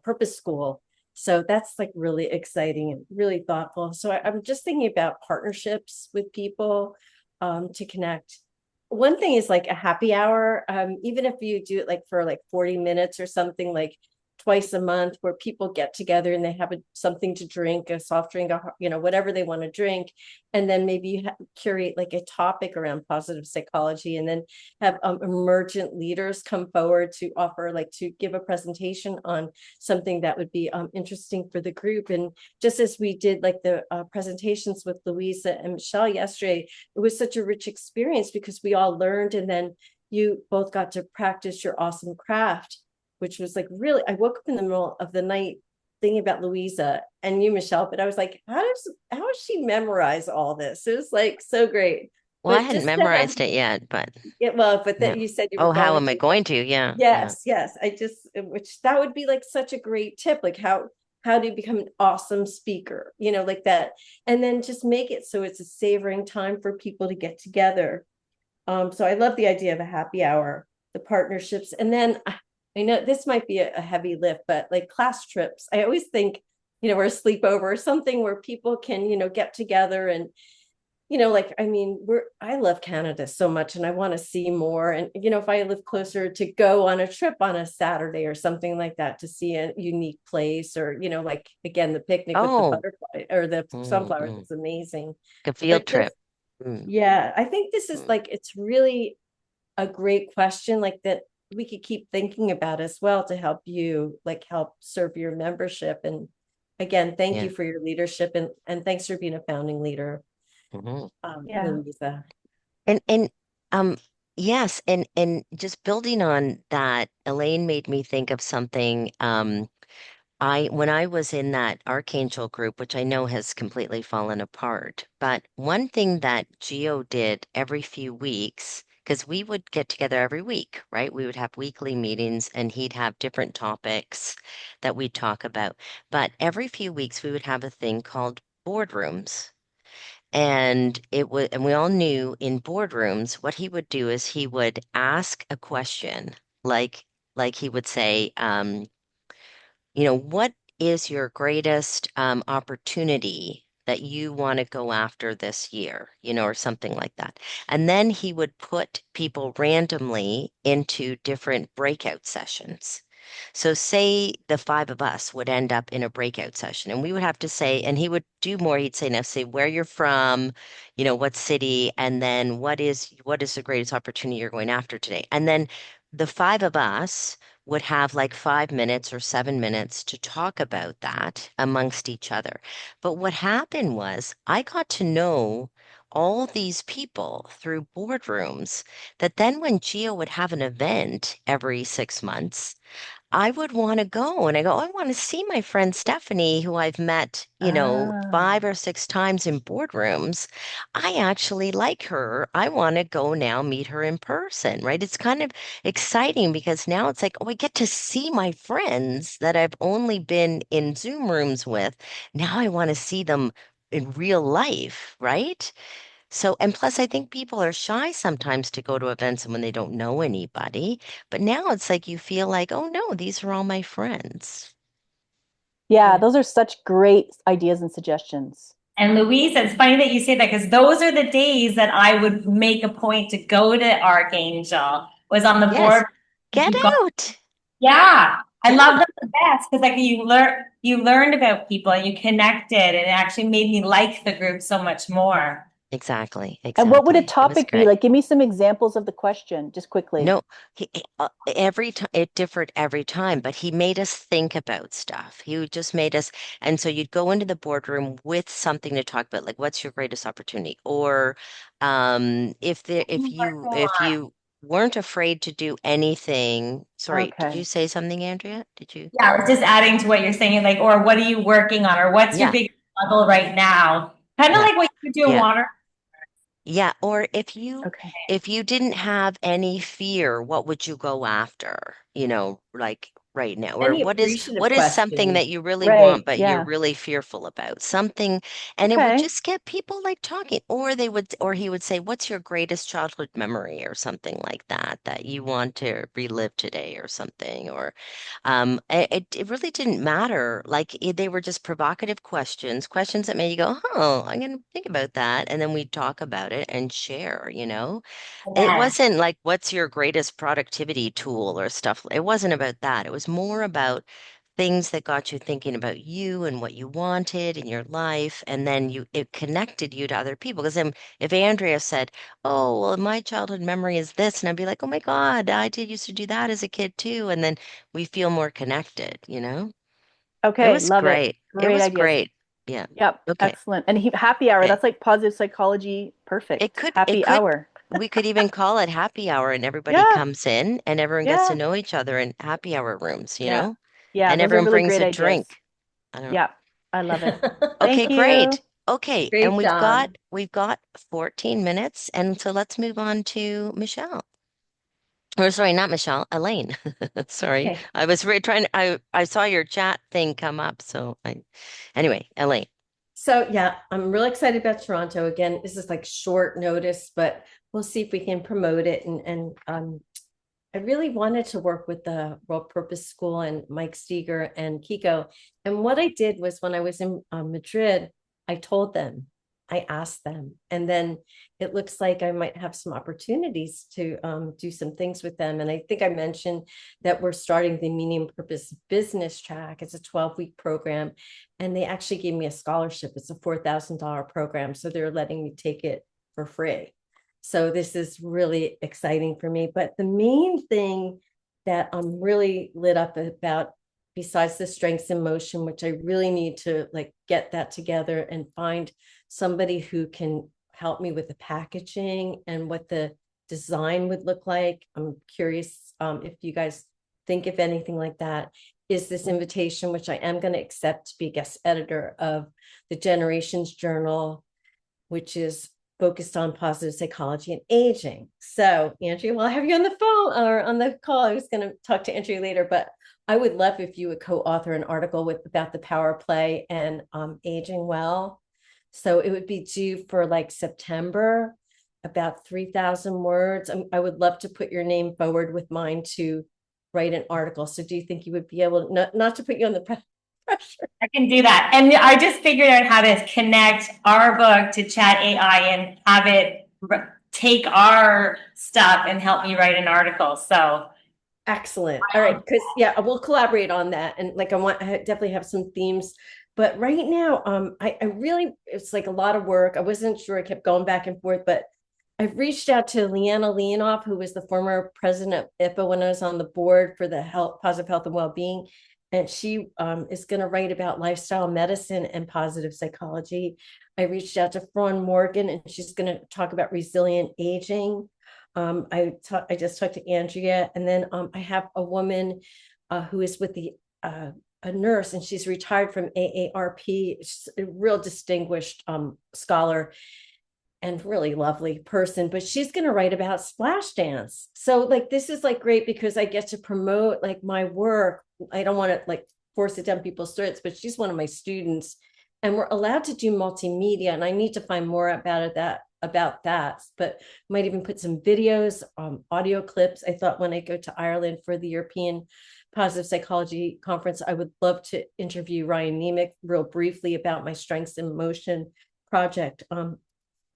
Purpose School. So that's like really exciting and really thoughtful. So I'm just thinking about partnerships with people to connect. One thing is like a happy hour, even if you do it like for like 40 minutes or something, like twice a month, where people get together and they have something to drink, a soft drink, whatever they want to drink. And then maybe you curate like a topic around positive psychology, and then have emergent leaders come forward to offer, like to give a presentation on something that would be interesting for the group. And just as we did like the presentations with Louisa and Michelle yesterday, it was such a rich experience because we all learned, and then you both got to practice your awesome craft, which was like really, I woke up in the middle of the night thinking about Louisa and you, Michelle, but I was like, how does she memorize all this? It was like so great. Well, I But hadn't just memorized it yet, but but yeah. that you said you were Oh, how going am I to. going to? Yeah, yeah. Yes, yes. Which that would be like such a great tip. Like how do you become an awesome speaker, like that. And then just make it so it's a savoring time for people to get together. So I love the idea of a happy hour, the partnerships. And then I know this might be a heavy lift, but like class trips, I always think, we're a sleepover or something where people can, get together and, like, I mean, I love Canada so much and I want to see more. And, if I live closer, to go on a trip on a Saturday or something like that to see a unique place, or, like, again, the picnic with the Oh, butterfly or the sunflowers mm. is amazing. A field But just, trip. Mm, yeah, I think this is mm. like, it's really a great question, like that we could keep thinking about as well to help you, like, help serve your membership. And again, thank Yeah. you for your leadership, and thanks for being a founding leader, Mhm. Yeah. Louisa. And um yes, and just building on that, Elaine made me think of something. I when I was in that Archangel group, which I know has completely fallen apart, but one thing that Geo did every few weeks, because we would get together every week, right? We would have weekly meetings and he'd have different topics that we'd talk about. But every few weeks we would have a thing called boardrooms. And we all knew in boardrooms, what he would do is he would ask a question, like, like he would say, what is your greatest opportunity that you want to go after this year, or something like that. And then he would put people randomly into different breakout sessions. So say the five of us would end up in a breakout session and we would have to say, and he would do more, he'd say, now say where you're from, what city, and then what is the greatest opportunity you're going after today. And then the five of us would have like 5 minutes or 7 minutes to talk about that amongst each other. But what happened was I got to know all these people through boardrooms that then when Geo would have an event every 6 months, I would want to go and I go, "Oh, I want to see my friend Stephanie, who I've met, Ah. 5 or 6 times in boardrooms. I actually like her. I want to go now meet her in person, right? It's kind of exciting because now it's like, oh, I get to see my friends that I've only been in Zoom rooms with. Now I want to see them in real life, right? So, and plus, I think people are shy sometimes to go to events when they don't know anybody. But now it's like you feel like, oh no, these are all my friends. Yeah, Yeah. those are such great ideas and suggestions. And Louise, it's funny that you say that because those are the days that I would make a point to go to Archangel, was on the Yes, board. get You got, out. yeah, I Yeah, love them the best because like you learned about people and you connected, and it actually made me like the group so much more. exactly, And what would a exactly. It was topic be? great. Like, give me some examples of the question, just quickly. No, every time it differed every time, but he made us think about stuff. Just made us, and so you'd go into the boardroom with something to talk about, like what's your greatest opportunity, or if you weren't afraid to do anything. Sorry, did you Okay. say something, Andrea? Did you? Yeah, I was just adding to what you're saying, like, or what are you working on, or what's your Yeah, big struggle right now? Kind of yeah, like what you do in yeah. water. Yeah, or if you Okay. if you didn't have any fear, what would you go after? Like right now. Or Any what is appreciative what is something questions. that you really want Right. but you're Yeah. really fearful about? Something, and it would Okay. just get people like talking. Or he would say, "What's your greatest childhood memory?" or something like that that you want to relive today or something. Or it really didn't matter. Like they were just provocative questions, questions that made you go, "Oh, I'm gonna think about that," and then we talk about it and share. It Yeah. wasn't like, "What's your greatest productivity tool?" or stuff. It wasn't about that. It was more about things that got you thinking about you and what you wanted in your life, and then it connected you to other people. Because then if Andrea said, "Oh, well, my childhood memory is this," and I'd be like, "Oh my God, I did used to do that as a kid too," and then we feel more connected. It Okay. was Love it. great. It Great was ideas. great. Yeah. Yep. Okay. Excellent. And happy hour, Okay. that's like positive psychology. It Perfect. could, it Happy could, hour. we could even call it happy hour and everybody Yeah. comes in and everyone gets to Yeah. know each other in happy hour rooms, Yeah. Yeah. and Those are everyone really brings great a ideas. drink. I don't know. Yeah. I love it. Okay, Thank you. great. Okay, and Great we've got job. we've got 14 minutes, and so let's move on to Michelle. Or sorry, not Michelle, Elaine. Sorry. Okay. I was trying I saw your chat thing come up, so anyway, Elaine. So yeah, I'm really excited about Toronto. Again, this is like short notice, but we'll see if we can promote it. And I really wanted to work with the World Purpose School and Mike Steger and Kiko. And what I did was when I was in Madrid, I told them, I asked them, and then it looks like I might have some opportunities to do some things with them. And I think I mentioned that we're starting the Medium Purpose Business Track. It's a 12-week program, and they actually gave me a scholarship. It's a $4,000 program, so they're letting me take it for free. So this is really exciting for me. But the main thing that I'm really lit up about, besides the strengths in motion, which I really need to like get that together and find somebody who can help me with the packaging and what the design would look like. I'm curious if you guys think of anything like that. Is this invitation, which I am going to accept, to be a guest editor of the Generations Journal, which is focused on positive psychology and aging. So, Andrea, well, I have you on the phone or on the call. I was going to talk to Andrea later, but I would love if you would co-author an article about the power of play and aging well. So it would be due for like September, about 3,000 words. I would love to put your name forward with mine to write an article. So do you think you would be able to, not to put you on the pressure? I can do that. And I just figured out how to connect our book to Chat AI and have it take our stuff and help me write an article. So Excellent. All right. Because yeah, we'll collaborate on that. And like I definitely have some themes. But right now, I really, it's like a lot of work. I wasn't sure. I kept going back and forth, but I've reached out to Leanna Leonoff, who was the former president of IPA when I was on the board for the positive health and well-being. And she is going to write about lifestyle medicine and positive psychology. I reached out to Fran Morgan, and she's going to talk about resilient aging. I just talked to Andrea, and then I have a woman who is with a nurse, and she's retired from AARP. She's a real distinguished scholar and really lovely person, but she's going to write about splash dance. So like, this is like great because I get to promote like my work. I don't want to like force it down people's throats, but she's one of my students, and we're allowed to do multimedia. And I need to find more about that, but might even put some videos, audio clips. I thought when I go to Ireland for the European Positive Psychology Conference, I would love to interview Ryan Nemec real briefly about my Strengths in Motion project.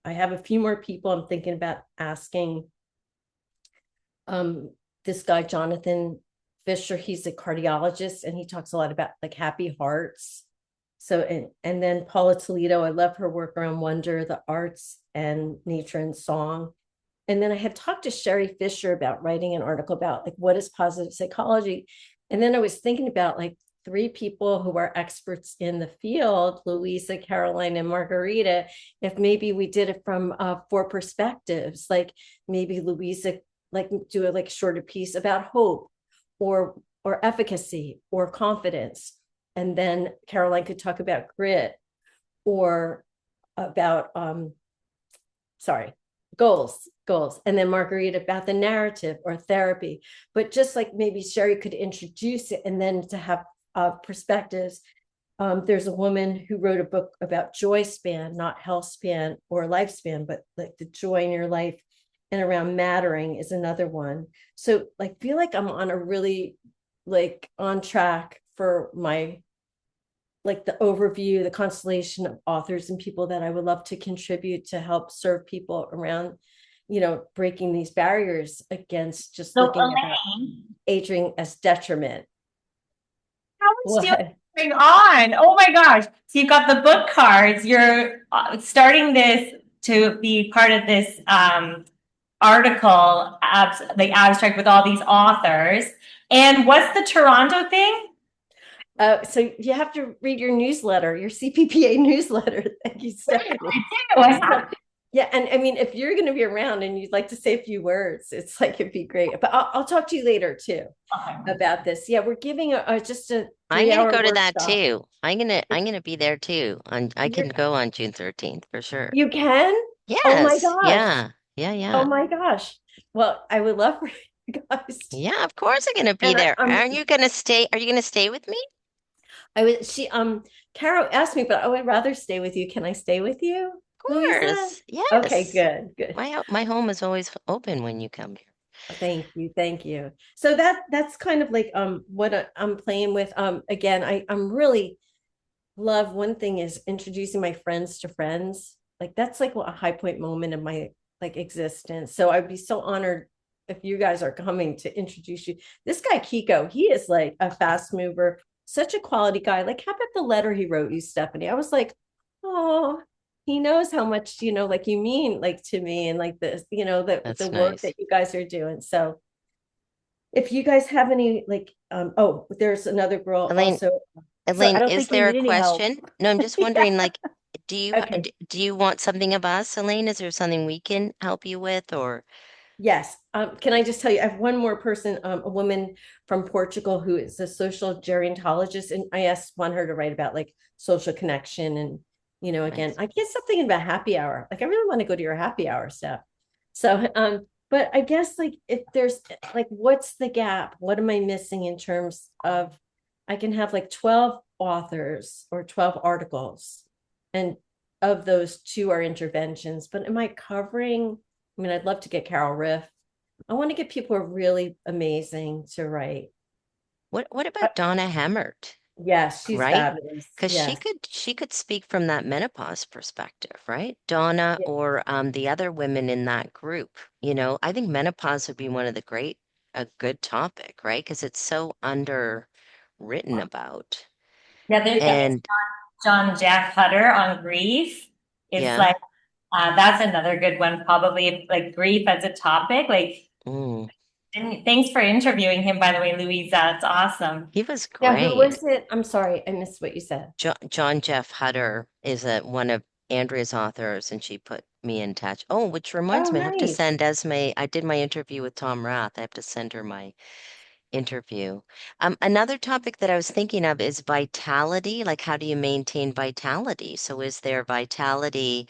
I have a few more people I'm thinking about asking. This guy, Jonathan Fisher, he's a cardiologist, and he talks a lot about like happy hearts. So, and then Paula Toledo, I love her work around wonder, the arts, and nature and song. And then I had talked to Sherry Fisher about writing an article about like what is positive psychology. And then I was thinking about like 3 people who are experts in the field, Louisa, Caroline, and Margarita, if maybe we did it from 4 perspectives, like maybe Louisa like do a like shorter piece about hope or efficacy or confidence. And then Caroline could talk about grit or about goals. And then Margarita about the narrative or therapy. But just like maybe Sherry could introduce it and then to have perspectives. There's a woman who wrote a book about joy span, not health span or lifespan, but like the joy in your life and around mattering is another one. So like feel like I'm on a really like on track for my like the overview, the constellation of authors and people that I would love to contribute to help serve people around, breaking these barriers against just so looking at Elaine, aging as detriment. how much do you What? bring on? Oh my gosh. So you've got the book cards. You're starting this to be part of this article, the abstract with all these authors. And what's the Toronto thing? So you have to read your newsletter, your CPPA newsletter. Thank you, Stephanie. Yeah, and I mean, if you're going to be around and you'd like to say a few words, it's like it'd be great. But I'll talk to you later too about this. Yeah, we're giving just a I'm gonna 3-hour go to that workshop. too. I'm gonna be there too. I can go on June 13th for sure. You can? Oh my Yes. gosh. Yeah. Yeah, Oh yeah. my gosh. Well, I would love for guys. Yeah, of course I'm gonna be And there. I'm Aren't you gonna stay? Are you gonna stay with me? I was she Caro asked me, but I would rather stay with you. Can I stay with you, Of Louisa? course. Okay, Yes. good, good. My home is always open when you come here. Thank you, thank you. So that's kind of like what I'm playing with. Again, I'm really love one thing is introducing my friends to friends. Like that's like a high point moment of my like existence. So I'd be so honored if you guys are coming to introduce you. This guy Kiko, he is like a fast mover, such a quality guy. Like how about the letter he wrote you, Stephanie? I was like, oh, he knows how much, like you mean like to me and like this, the That's work nice. that you guys are doing. So if you guys have any like oh, there's another girl Elaine, also. So I Elaine, don't is think we there a need any help. question? No, I'm just Yeah. wondering, like, okay. do you want something of us, Elaine? Is there something we can help you with, or Yes. Can I just tell you, I have one more person, a woman from Portugal who is a social gerontologist, and want her to write about like social connection and, again, nice? I get something about happy hour. Like I really want to go to your happy hour stuff. So, but I guess like if there's like, what's the gap? What am I missing in terms of, I can have like 12 authors or 12 articles, and of those two are interventions, but am I covering? I mean, I'd love to get Carol Riff. I want to get people who are really amazing to write. What Uh, about Donna Hemmert, Yes, she's right? fabulous. Because Yes. she could speak from that menopause perspective, right? Donna Yeah. or the other women in that group. I think menopause would be one of a good topic, right? Because it's so underwritten about. The other thing is And John Jack Hutter on grief is yeah. like that's another good one, probably like grief as a topic. Like, Mm. thanks for interviewing him, by the way, Louisa. It's awesome. He was Yeah, who great. was it? I'm sorry, I missed what you said. John Jeff Hutter is one of Andrea's authors, and she put me in touch. Oh, which reminds Oh, me, I have to nice. send Esme. I did my interview with Tom Rath. I have to send her my interview. Another topic that I was thinking of is vitality. Like, how do you maintain vitality? So, is there vitality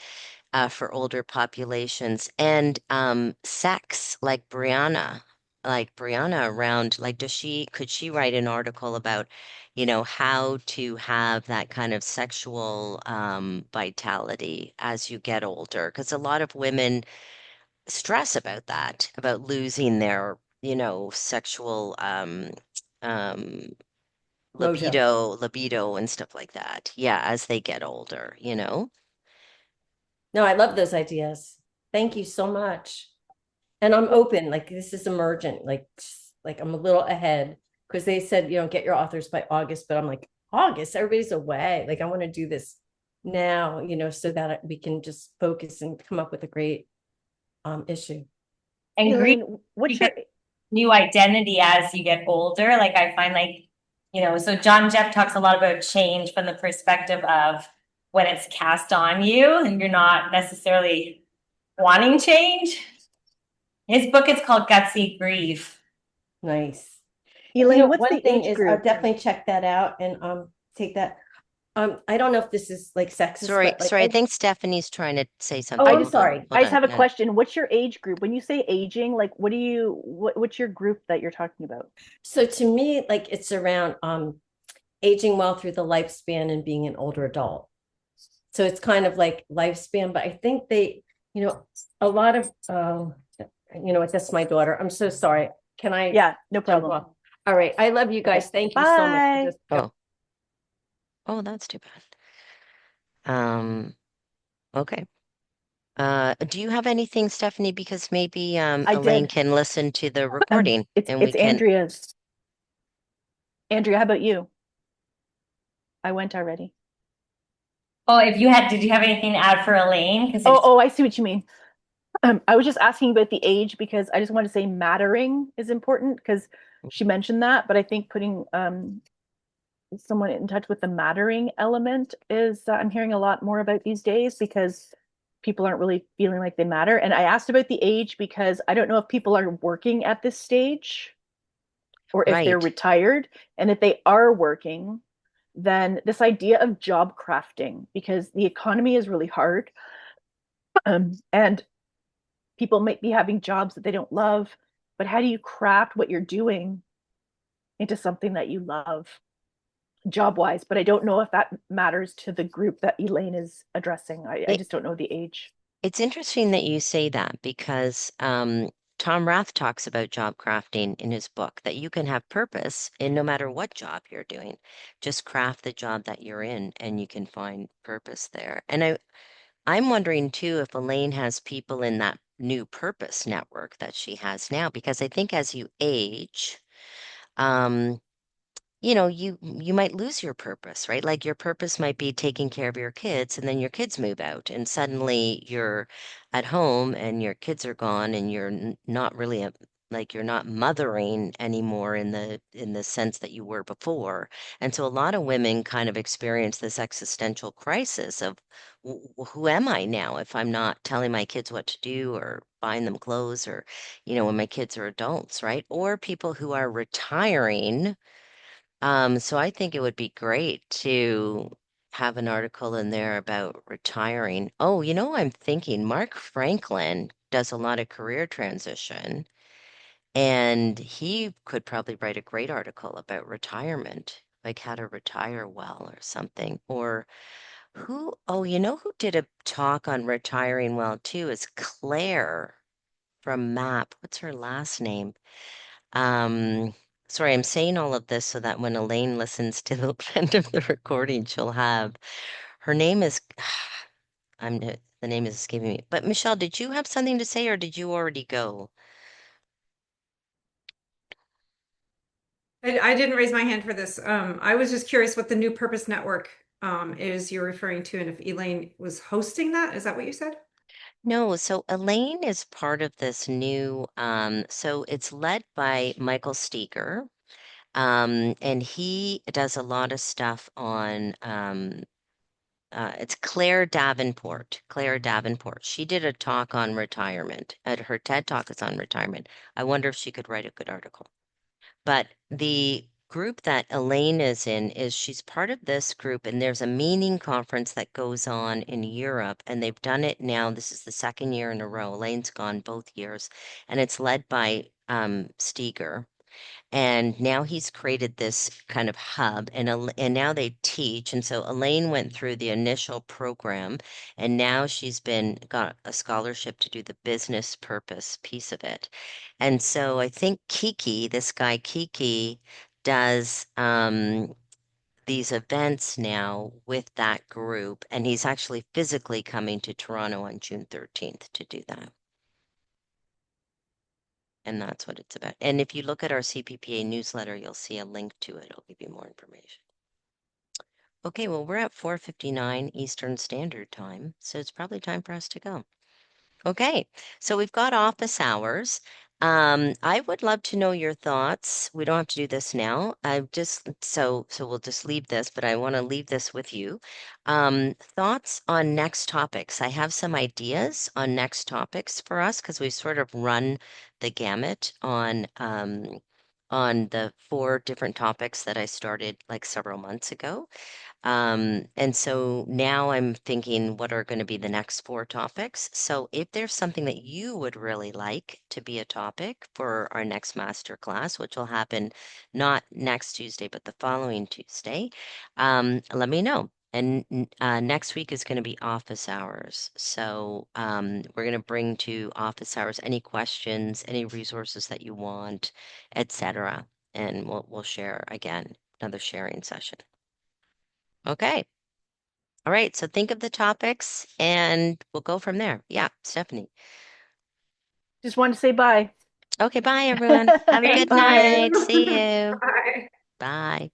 for older populations and sex like Brianna around like could she write an article about how to have that kind of sexual vitality as you get older, because a lot of women stress about that, about losing their sexual um Mojo. libido and stuff like that, yeah, as they get older. No, I love those ideas. Thank you so much. And I'm open, like this is emergent, like I'm a little ahead because they said, get your authors by August, but I'm like, August, everybody's away. Like I want to do this now, so that we can just focus and come up with a great issue. And grief Elaine, what's your because new identity as you get older. Like I find so John Jeff talks a lot about change from the perspective of when it's cast on you and you're not necessarily wanting change. His book is called Gutsy Grief. Nice. Elaine, what's One the thing age is I'll group? definitely check that out and take that. I don't know if this is like sexist, Sorry, but like sorry. I think Stephanie's trying to say oh, something. I I'm just Hold on. sorry. I Hold just on. have a No. question. What's your age group? When you say aging, like what's your group that you're talking about? So to me, like it's around aging well through the lifespan and being an older adult. So it's kind of like lifespan, but I think a lot of that's my daughter. I'm so sorry. Can I Yeah, no jump problem. off? All right. I love you Okay. guys. Thank you so much for Bye. this. Oh, oh, that's too bad. Okay. Do you have anything, Stephanie? Because maybe I Elaine did. can listen to the recording It's and we it's can. Andrea's. Andrea, how about you? I went already. Oh, did you have anything to add for Elaine? Because Oh, I see what you mean. I was just asking about the age because I just want to say mattering is important because she mentioned that, but I think putting someone in touch with the mattering element is I'm hearing a lot more about these days because people aren't really feeling like they matter. And I asked about the age because I don't know if people are working at this stage or if they're Right. retired. And if they are working, then this idea of job crafting, because the economy is really hard, and people might be having jobs that they don't love, but how do you craft what you're doing into something that you love job wise? But I don't know if that matters to the group that Elaine is addressing. I It just don't know the age. it's interesting that you say that because Tom Rath talks about job crafting in his book that you can have purpose in no matter what job you're doing. Just craft the job that you're in and you can find purpose there. And I'm wondering too if Elaine has people in that new purpose network that she has now, because I think as you age, um, you might lose your purpose, right? Like your purpose might be taking care of your kids, and then your kids move out, and suddenly you're at home and your kids are gone, and you're not really like you're not mothering anymore in the sense that you were before. And so a lot of women kind of experience this existential crisis of who am I now if I'm not telling my kids what to do or buying them clothes or, when my kids are adults, right? Or people who are retiring so I think it would be great to have an article in there about retiring. Oh, I'm thinking Mark Franklin does a lot of career transition, and he could probably write a great article about retirement, like how to retire well or something. Or who did a talk on retiring well too is Claire from MAP. What's her last name? Um, Sorry, I'm saying all of this so that when Elaine listens to the end of the recording, she'll have her name is the name is escaping me. But Michelle, did you have something to say or did you already go? I didn't raise my hand for this. I was just curious what the New Purpose Network is you're referring to, and if Elaine was hosting that. Is that what you said? No, so Elaine is part of this new, so it's led by Michael Steger, and he does a lot of stuff on it's Claire Davenport. Claire Davenport. She did a talk on retirement. Her TED talk is on retirement. I wonder if she could write a good article. But the group that Elaine is in is she's part of this group, and there's a meaning conference that goes on in Europe, and they've done it now. This is the second year in a row. Elaine's gone both years, and it's led by Steger. And now he's created this kind of hub, and now they teach. And so Elaine went through the initial program, and now she's been got a scholarship to do the business purpose piece of it. And so I think Kiki, this guy Kiki, does these events now with that group, and he's actually physically coming to Toronto on June 13th to do that. And that's what it's about. And if you look at our CPPA newsletter, you'll see a link to it. It'll give you more information. Okay, well, we're at 4:59 Eastern Standard Time, so it's probably time for us to go. Okay, so we've got office hours. I would love to know your thoughts. We don't have to do this now. I just so we'll just leave this, but I want to leave this with you. Thoughts on next topics. I have some ideas on next topics for us because we've sort of run the gamut on the 4 different topics that I started like several months ago. And so now I'm thinking, what are going to be the next 4 topics? So if there's something that you would really like to be a topic for our next master class, which will happen not next Tuesday, but the following Tuesday, let me know. And next week is going to be office hours. So we're going to bring to office hours any questions, any resources that you want, etc. And we'll share again, another sharing session. Okay. All right. So think of the topics and we'll go from there. Yeah, Stephanie. Just wanted to say bye. Okay. Bye, everyone. Have a good Bye. night. See you. Bye. Bye.